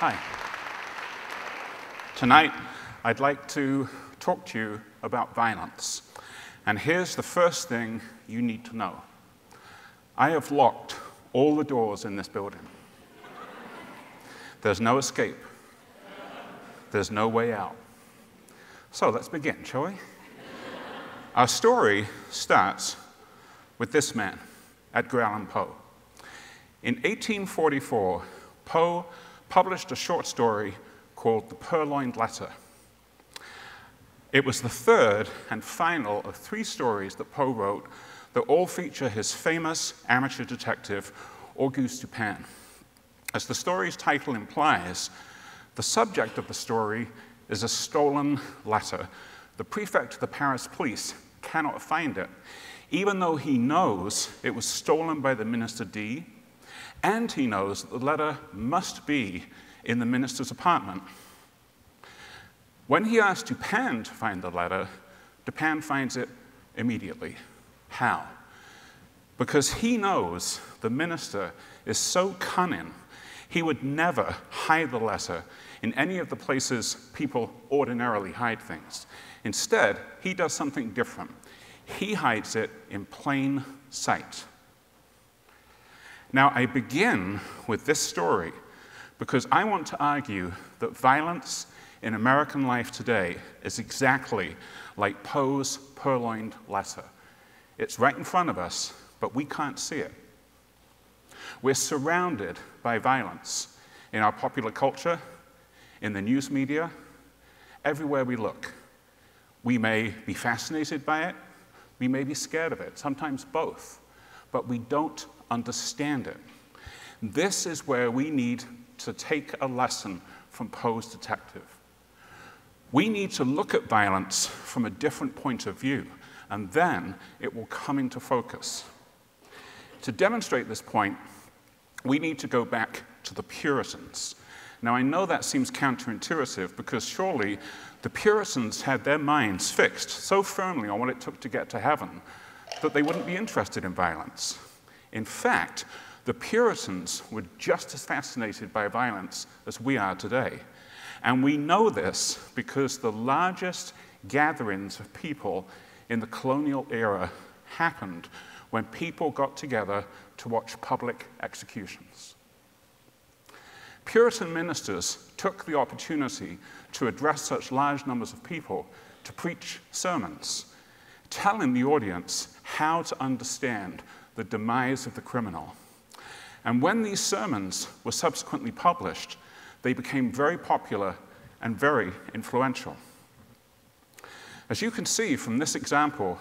Hi. Tonight, I'd like to talk to you about violence. And here's the first thing you need to know. I have locked all the doors in this building. There's no escape. There's no way out. So let's begin, shall we? Our story starts with this man, Edgar Allan Poe. In 1844, Poe published a short story called The Purloined Letter. It was the third and final of 3 stories that Poe wrote that all feature his famous amateur detective, Auguste Dupin. As the story's title implies, the subject of the story is a stolen letter. The prefect of the Paris police cannot find it, even though he knows it was stolen by the Minister D, and he knows that the letter must be in the minister's apartment. When he asks Dupin to find the letter, Dupin finds it immediately. How? Because he knows the minister is so cunning, he would never hide the letter in any of the places people ordinarily hide things. Instead, he does something different. He hides it in plain sight. Now, I begin with this story because I want to argue that violence in American life today is exactly like Poe's Purloined Letter. It's right in front of us, but we can't see it. We're surrounded by violence in our popular culture, in the news media, everywhere we look. We may be fascinated by it, we may be scared of it, sometimes both, but we don't understand it. This is where we need to take a lesson from Poe's detective. We need to look at violence from a different point of view, and then it will come into focus. To demonstrate this point, we need to go back to the Puritans. Now, I know that seems counterintuitive because surely the Puritans had their minds fixed so firmly on what it took to get to heaven that they wouldn't be interested in violence. In fact, the Puritans were just as fascinated by violence as we are today. And we know this because the largest gatherings of people in the colonial era happened when people got together to watch public executions. Puritan ministers took the opportunity to address such large numbers of people to preach sermons, telling the audience how to understand the demise of the criminal. And when these sermons were subsequently published, they became very popular and very influential. As you can see from this example,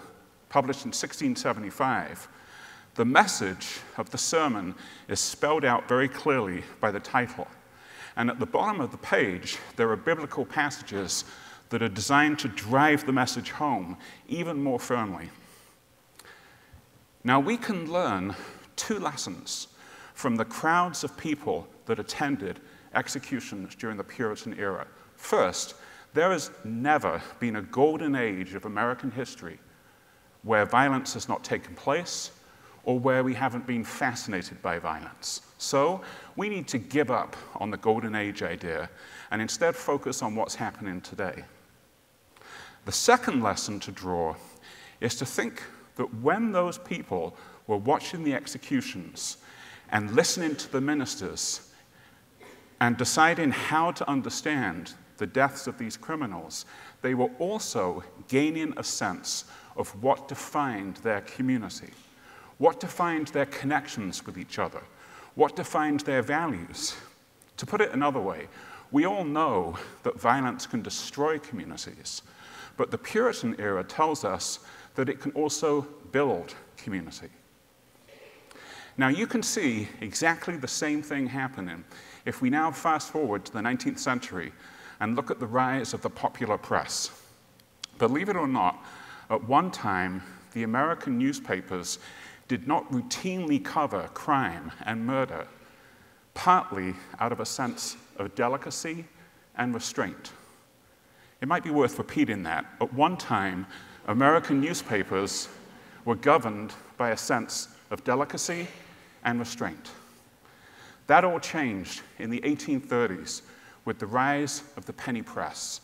published in 1675, the message of the sermon is spelled out very clearly by the title. And at the bottom of the page, there are biblical passages that are designed to drive the message home even more firmly. Now, we can learn 2 lessons from the crowds of people that attended executions during the Puritan era. First, there has never been a golden age of American history where violence has not taken place or where we haven't been fascinated by violence. So we need to give up on the golden age idea and instead focus on what's happening today. The second lesson to draw is to think that when those people were watching the executions and listening to the ministers and deciding how to understand the deaths of these criminals, they were also gaining a sense of what defined their community, what defined their connections with each other, what defined their values. To put it another way, we all know that violence can destroy communities, but the Puritan era tells us that it can also build community. Now, you can see exactly the same thing happening if we now fast forward to the 19th century and look at the rise of the popular press. Believe it or not, at one time, the American newspapers did not routinely cover crime and murder, partly out of a sense of delicacy and restraint. It might be worth repeating that. At one time, American newspapers were governed by a sense of delicacy and restraint. That all changed in the 1830s with the rise of the penny press.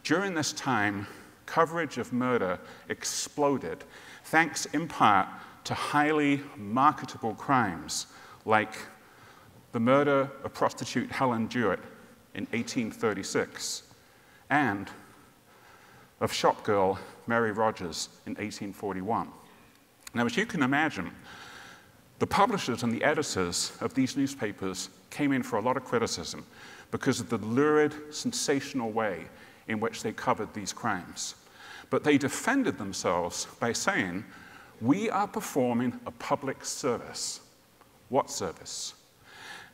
During this time, coverage of murder exploded, thanks in part to highly marketable crimes like the murder of prostitute Helen Jewett in 1836 and of shopgirl Mary Rogers in 1841. Now, as you can imagine, the publishers and the editors of these newspapers came in for a lot of criticism because of the lurid, sensational way in which they covered these crimes. But they defended themselves by saying, we are performing a public service. What service?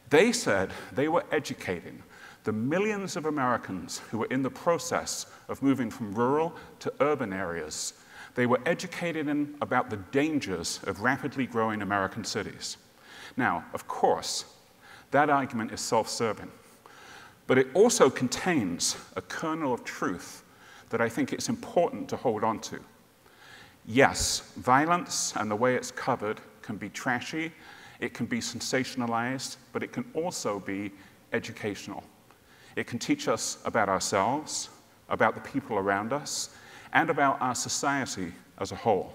They said they were educating the millions of Americans who were in the process of moving from rural to urban areas. They were educating them about the dangers of rapidly growing American cities. Now, of course, that argument is self-serving, but it also contains a kernel of truth that I think it's important to hold on to. Yes, violence and the way it's covered can be trashy, it can be sensationalized, but it can also be educational. It can teach us about ourselves, about the people around us, and about our society as a whole.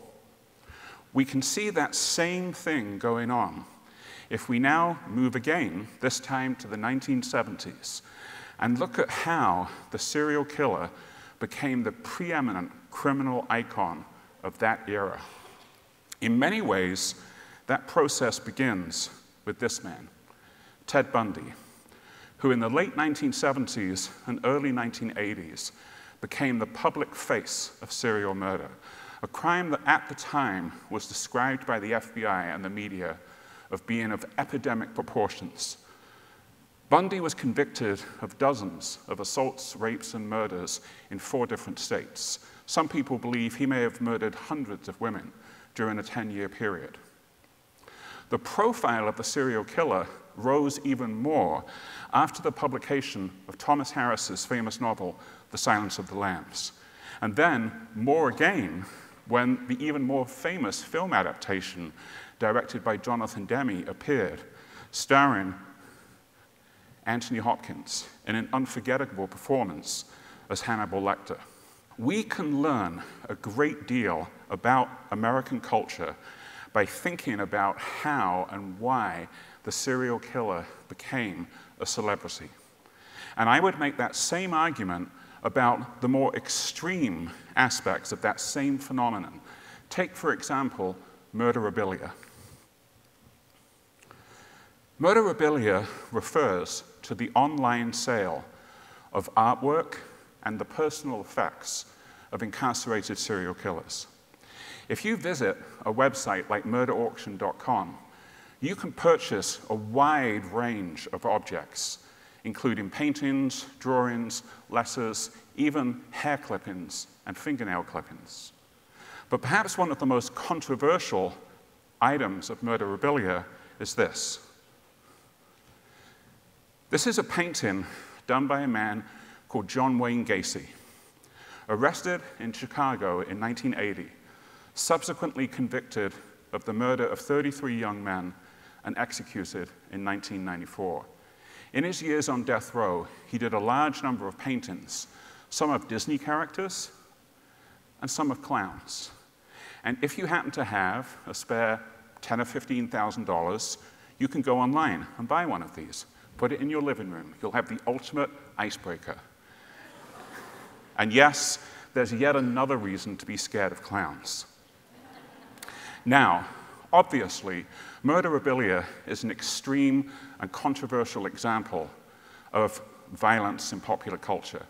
We can see that same thing going on if we now move again, this time to the 1970s, and look at how the serial killer became the preeminent criminal icon of that era. In many ways, that process begins with this man, Ted Bundy, who in the late 1970s and early 1980s became the public face of serial murder, a crime that at the time was described by the FBI and the media of being of epidemic proportions. Bundy was convicted of dozens of assaults, rapes, and murders in 4 different states. Some people believe he may have murdered hundreds of women during a 10-year period. The profile of the serial killer rose even more after the publication of Thomas Harris's famous novel, The Silence of the Lambs. And then more again when the even more famous film adaptation directed by Jonathan Demme appeared, starring Anthony Hopkins in an unforgettable performance as Hannibal Lecter. We can learn a great deal about American culture by thinking about how and why the serial killer became a celebrity. And I would make that same argument about the more extreme aspects of that same phenomenon. Take, for example, Murderabilia. Murderabilia refers to the online sale of artwork and the personal effects of incarcerated serial killers. If you visit a website like murderauction.com, you can purchase a wide range of objects, including paintings, drawings, letters, even hair clippings and fingernail clippings. But perhaps one of the most controversial items of Murderabilia is this. This is a painting done by a man called John Wayne Gacy, arrested in Chicago in 1980, subsequently convicted of the murder of 33 young men and executed in 1994. In his years on death row, he did a large number of paintings, some of Disney characters and some of clowns. And if you happen to have a spare $10,000 or $15,000, you can go online and buy one of these. Put it in your living room. You'll have the ultimate icebreaker. And yes, there's yet another reason to be scared of clowns. Now, obviously, Murderabilia is an extreme and controversial example of violence in popular culture.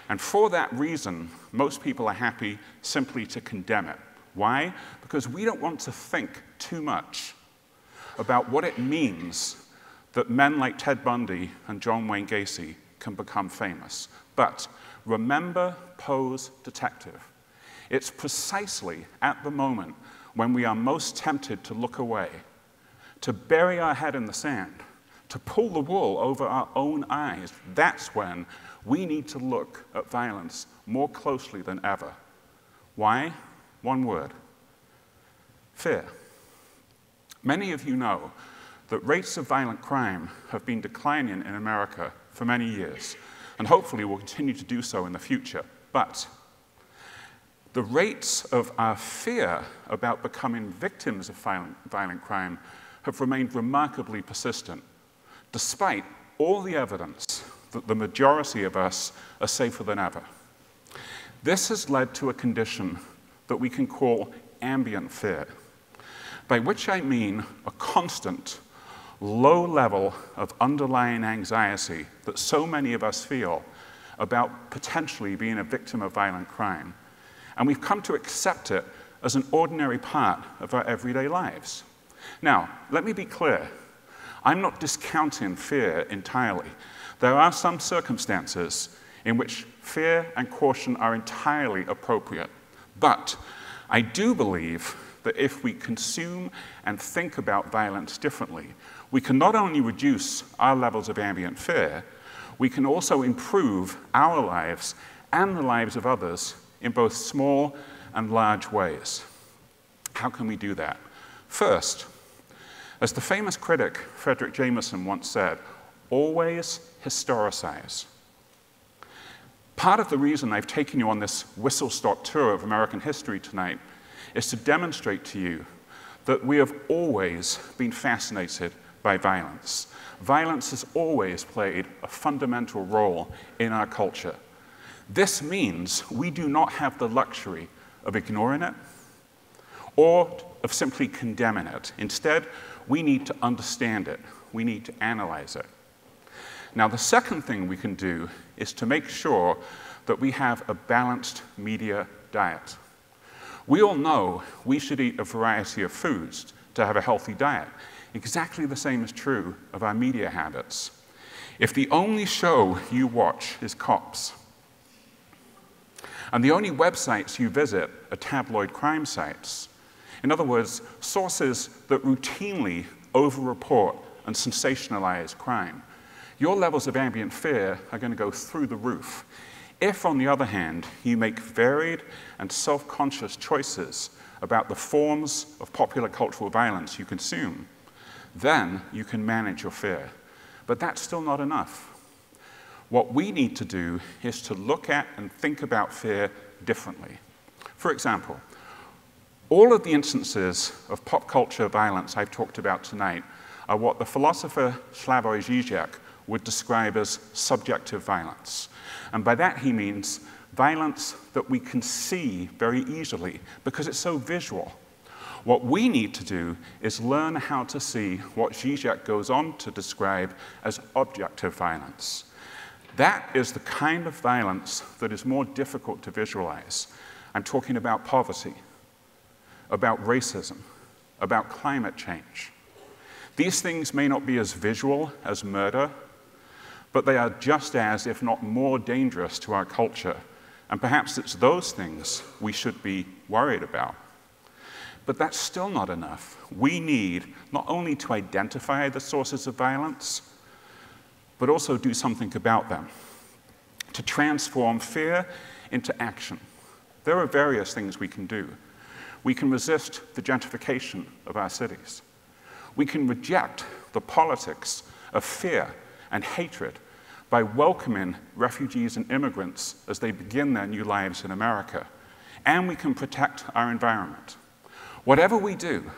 And for that reason, most people are happy simply to condemn it. Why? Because we don't want to think too much about what it means that men like Ted Bundy and John Wayne Gacy can become famous. But remember Poe's detective. It's precisely at the moment when we are most tempted to look away, to bury our head in the sand, to pull the wool over our own eyes. That's when we need to look at violence more closely than ever. Why? One word: fear. Many of you know that rates of violent crime have been declining in America for many years, and hopefully will continue to do so in the future. But the rates of our fear about becoming victims of violent crime have remained remarkably persistent, despite all the evidence that the majority of us are safer than ever. This has led to a condition that we can call Ambien Fear, by which I mean a constant, low level of underlying anxiety that so many of us feel about potentially being a victim of violent crime. And we've come to accept it as an ordinary part of our everyday lives. Now, let me be clear. I'm not discounting fear entirely. There are some circumstances in which fear and caution are entirely appropriate. But I do believe that if we consume and think about violence differently, we can not only reduce our levels of ambient fear, we can also improve our lives and the lives of others in both small and large ways. How can we do that? First, as the famous critic Frederick Jameson once said, always historicize. Part of the reason I've taken you on this whistle-stop tour of American history tonight is to demonstrate to you that we have always been fascinated by violence. Violence has always played a fundamental role in our culture. This means we do not have the luxury of ignoring it or of simply condemning it. Instead, we need to understand it. We need to analyze it. Now, the second thing we can do is to make sure that we have a balanced media diet. We all know we should eat a variety of foods to have a healthy diet. Exactly the same is true of our media habits. If the only show you watch is cops, and the only websites you visit are tabloid crime sites, in other words, sources that routinely over-report and sensationalize crime, your levels of ambient fear are going to go through the roof. If, on the other hand, you make varied and self-conscious choices about the forms of popular cultural violence you consume, then you can manage your fear. But that's still not enough. What we need to do is to look at and think about fear differently. For example, all of the instances of pop culture violence I've talked about tonight are what the philosopher Slavoj Žižek would describe as subjective violence. And by that he means violence that we can see very easily because it's so visual. What we need to do is learn how to see what Žižek goes on to describe as objective violence. That is the kind of violence that is more difficult to visualize. I'm talking about poverty, about racism, about climate change. These things may not be as visual as murder, but they are just as, if not more, dangerous to our culture. And perhaps it's those things we should be worried about. But that's still not enough. We need not only to identify the sources of violence, but also do something about them, to transform fear into action. There are various things we can do. We can resist the gentrification of our cities. We can reject the politics of fear and hatred by welcoming refugees and immigrants as they begin their new lives in America. And we can protect our environment. Whatever we do,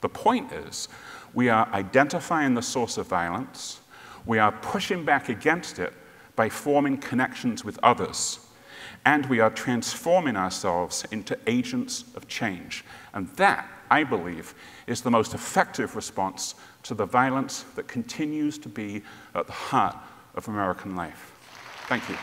the point is we are identifying the source of violence, we are pushing back against it by forming connections with others, and we are transforming ourselves into agents of change. And that, I believe, is the most effective response to the violence that continues to be at the heart of American life. Thank you.